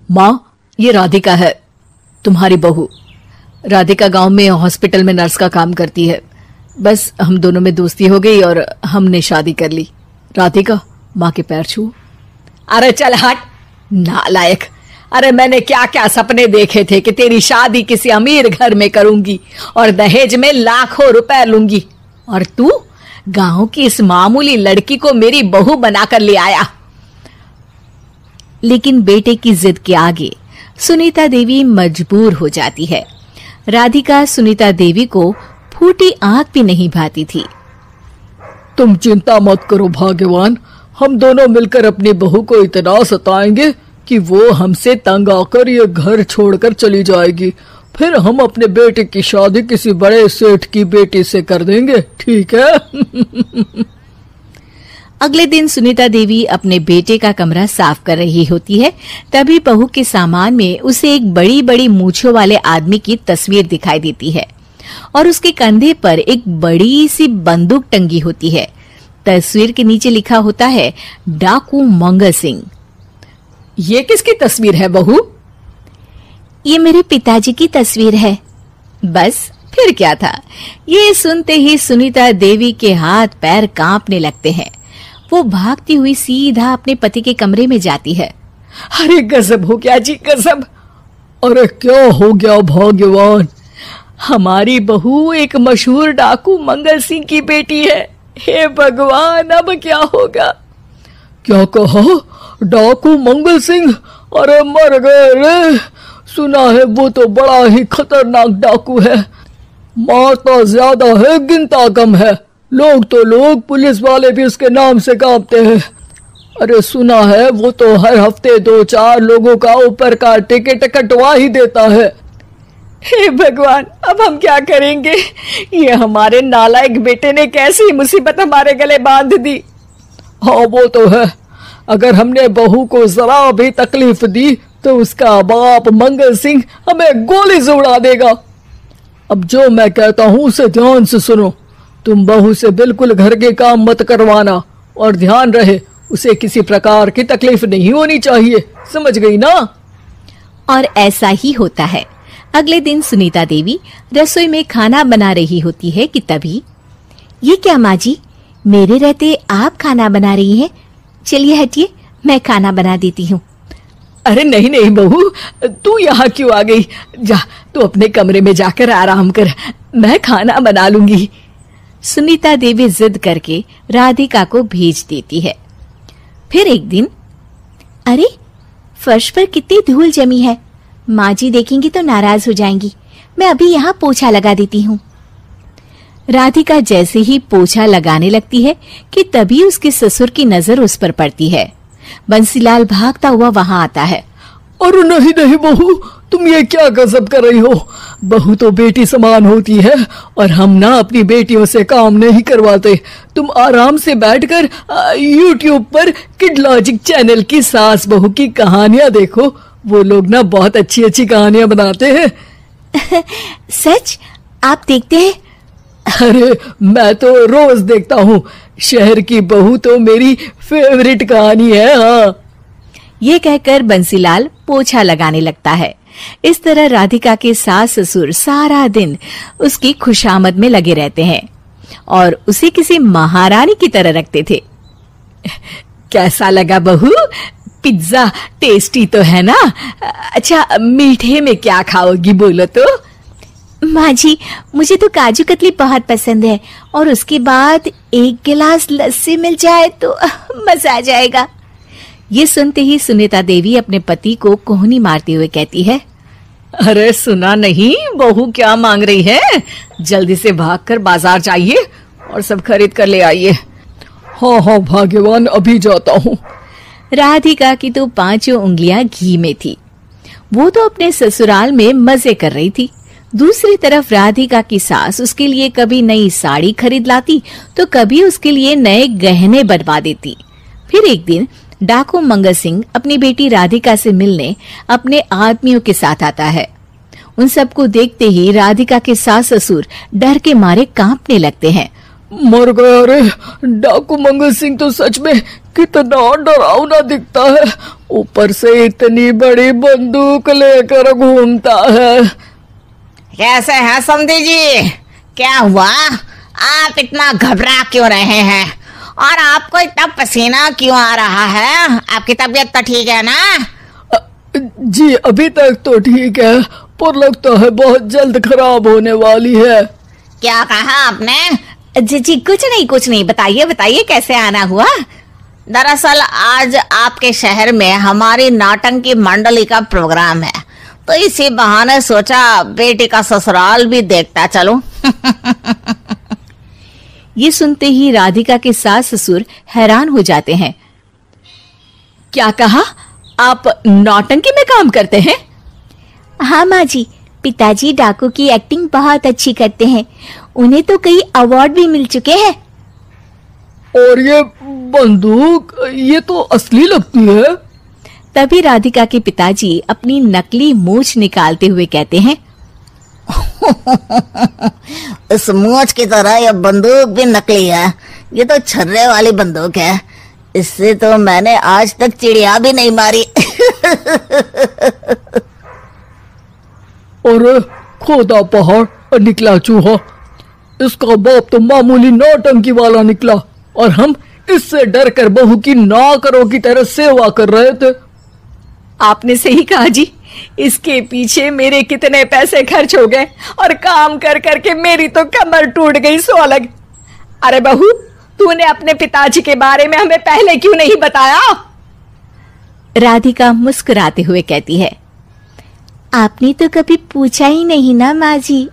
माँ, ये राधिका है, तुम्हारी बहू। राधिका गांव में हॉस्पिटल में नर्स का काम करती है। बस हम दोनों में दोस्ती हो गई और हमने शादी कर ली। राधिका, माँ के पैर छू। अरे चल हट, नालायक। अरे मैंने क्या क्या सपने देखे थे कि तेरी शादी किसी अमीर घर में करूंगी और दहेज में लाखों रुपए लूंगी, और तू गांव की इस मामूली लड़की को मेरी बहू बनाकर ले आया। लेकिन बेटे की जिद के आगे सुनीता देवी मजबूर हो जाती है। राधिका सुनीता देवी को फूटी आंख भी नहीं भाती थी। तुम चिंता मत करो भाग्यवान, हम दोनों मिलकर अपनी बहू को इतना सताएंगे कि वो हमसे तंग आकर ये घर छोड़कर चली जाएगी। फिर हम अपने बेटे की शादी किसी बड़े सेठ की बेटी से कर देंगे, ठीक है? अगले दिन सुनीता देवी अपने बेटे का कमरा साफ कर रही होती है। तभी बहू के सामान में उसे एक बड़ी बड़ी मूंछों वाले आदमी की तस्वीर दिखाई देती है और उसके कंधे पर एक बड़ी सी बंदूक टंगी होती है। तस्वीर के नीचे लिखा होता है डाकू मंगल सिंह। ये किसकी तस्वीर है बहू? ये मेरे पिताजी की तस्वीर है। बस फिर क्या था। ये सुनते ही सुनीता देवी के हाथ पैर कांपने लगते हैं। वो भागती हुई सीधा अपने पति के कमरे में जाती है। अरे गजब हो गया जी, गजब। अरे क्या हो गया भाग्यवान? हमारी बहू एक मशहूर डाकू मंगल सिंह की बेटी है। हे भगवान, अब क्या होगा? क्या कहा? डाकू मंगल सिंह? अरे मर गए रे। सुना है वो तो बड़ा ही खतरनाक डाकू है, मारता ज्यादा है गिनता कम है। लोग पुलिस वाले भी उसके नाम से कांपते हैं। अरे सुना है वो तो हर हफ्ते 2-4 लोगों का ऊपर का टिकट कटवा ही देता है। हे भगवान, अब हम क्या करेंगे? ये हमारे नालायक बेटे ने कैसी मुसीबत हमारे गले बांध दी। हाँ वो तो है, अगर हमने बहू को जरा भी तकलीफ दी तो उसका बाप मंगल सिंह हमें गोली से उड़ा देगा। अब जो मैं कहता हूँ उसे ध्यान से सुनो। तुम बहू से बिल्कुल घर के काम मत करवाना, और ध्यान रहे उसे किसी प्रकार की तकलीफ नहीं होनी चाहिए, समझ गई ना? और ऐसा ही होता है। अगले दिन सुनीता देवी रसोई में खाना बना रही होती है कि तभी, ये क्या माँ जी, मेरे रहते आप खाना बना रही हैं? चलिए हटिए, मैं खाना बना देती हूँ। अरे नहीं नहीं बहू, तू यहाँ क्यों आ गई? जा, तू अपने कमरे में जाकर आराम कर, मैं खाना बना लूंगी। सुनीता देवी जिद करके राधिका को भेज देती है। फिर एक दिन, अरे फर्श पर कितनी धूल जमी है, माँ जी देखेंगी तो नाराज हो जाएंगी, मैं अभी यहाँ पोछा लगा देती हूँ। राधिका जैसे ही पोछा लगाने लगती है कि तभी उसके ससुर की नजर उस पर पड़ती है। बंसीलाल भागता हुआ वहां आता है। अरे नहीं नहीं बहू, तुम ये क्या गजब कर रही हो? बहू तो बेटी समान होती है और हम ना अपनी बेटियों से काम नहीं करवाते। तुम आराम से बैठकर YouTube पर किड लॉजिक चैनल की सास बहू की कहानियां देखो। वो लोग ना बहुत अच्छी अच्छी कहानियां बनाते हैं। सच? आप देखते हैं? अरे मैं तो रोज देखता हूँ। शहर की बहू तो मेरी फेवरेट कहानी है। हाँ, ये कहकर बंसीलाल पोछा लगाने लगता है। इस तरह राधिका के सास ससुर सारा दिन उसकी खुशामद में लगे रहते हैं और उसे किसी महारानी की तरह रखते थे। कैसा लगा बहू? पिज्जा टेस्टी तो है ना? अच्छा, मीठे में क्या खाओगी बोलो तो? माँ जी, मुझे तो काजू कतली बहुत पसंद है और उसके बाद एक गिलास लस्सी मिल जाए तो मजा आ जाएगा। ये सुनते ही सुनीता देवी अपने पति को कोहनी मारते हुए कहती है, अरे सुना नहीं, बहू क्या मांग रही है? जल्दी से भागकर बाजार जाइए और सब खरीद कर ले आइए। हाँ हाँ भाग्यवान, अभी जाता हूँ। राधिका की तो 5 उंगलियां घी में थी। वो तो अपने ससुराल में मजे कर रही थी। दूसरी तरफ राधिका की सास उसके लिए कभी नई साड़ी खरीद लाती तो कभी उसके लिए नए गहने बनवा देती। फिर एक दिन डाकू मंगल सिंह अपनी बेटी राधिका से मिलने अपने आदमियों के साथ आता है। उन सबको देखते ही राधिका के सास ससुर डर के मारे कांपने लगते हैं। मर गया रे, डाकू मंगल सिंह तो सच में कितना डरावना दिखता है, ऊपर से इतनी बड़ी बंदूक लेकर घूमता है। कैसे हैं समधी जी? क्या हुआ? आप इतना घबरा क्यों रहे हैं? और आपको इतना पसीना क्यों आ रहा है? आपकी तबीयत तो ठीक है ना? जी अभी तक तो ठीक है, पर लगता है बहुत जल्द खराब होने वाली है। क्या कहा आपने? जी कुछ नहीं, बताइए बताइए कैसे आना हुआ? दरअसल आज आपके शहर में हमारी नाटंकी मंडली का प्रोग्राम है, तो इसी बहाने सोचा बेटी का ससुराल भी देखता चलूं। ये सुनते ही राधिका के सास ससुर हैरान हो जाते हैं। क्या कहा? आप नौटंकी में काम करते हैं? हाँ माँ जी, पिताजी डाकू की एक्टिंग बहुत अच्छी करते हैं, उन्हें तो कई अवार्ड भी मिल चुके हैं। और ये बंदूक, ये तो असली लगती है। तभी राधिका के पिताजी अपनी नकली मूंछ निकालते हुए कहते हैं, इस मूंछ की तरह यह बंदूक भी नकली है, ये तो छर्रे वाली बंदूक है, इससे तो मैंने आज तक चिड़िया भी नहीं मारी। अरे खोदा पहाड़ निकला चूहा, इसका बाप तो मामूली नौटंकी वाला निकला और हम इससे डर कर बहू की नौकरों की तरह सेवा कर रहे थे। आपने सही कहा जी, इसके पीछे मेरे कितने पैसे खर्च हो गए और काम कर करके मेरी तो कमर टूट गई सो अलग। अरे बहू, तूने अपने पिताजी के बारे में हमें पहले क्यों नहीं बताया? राधिका मुस्कुराते हुए कहती है, आपने तो कभी पूछा ही नहीं ना माँ जी।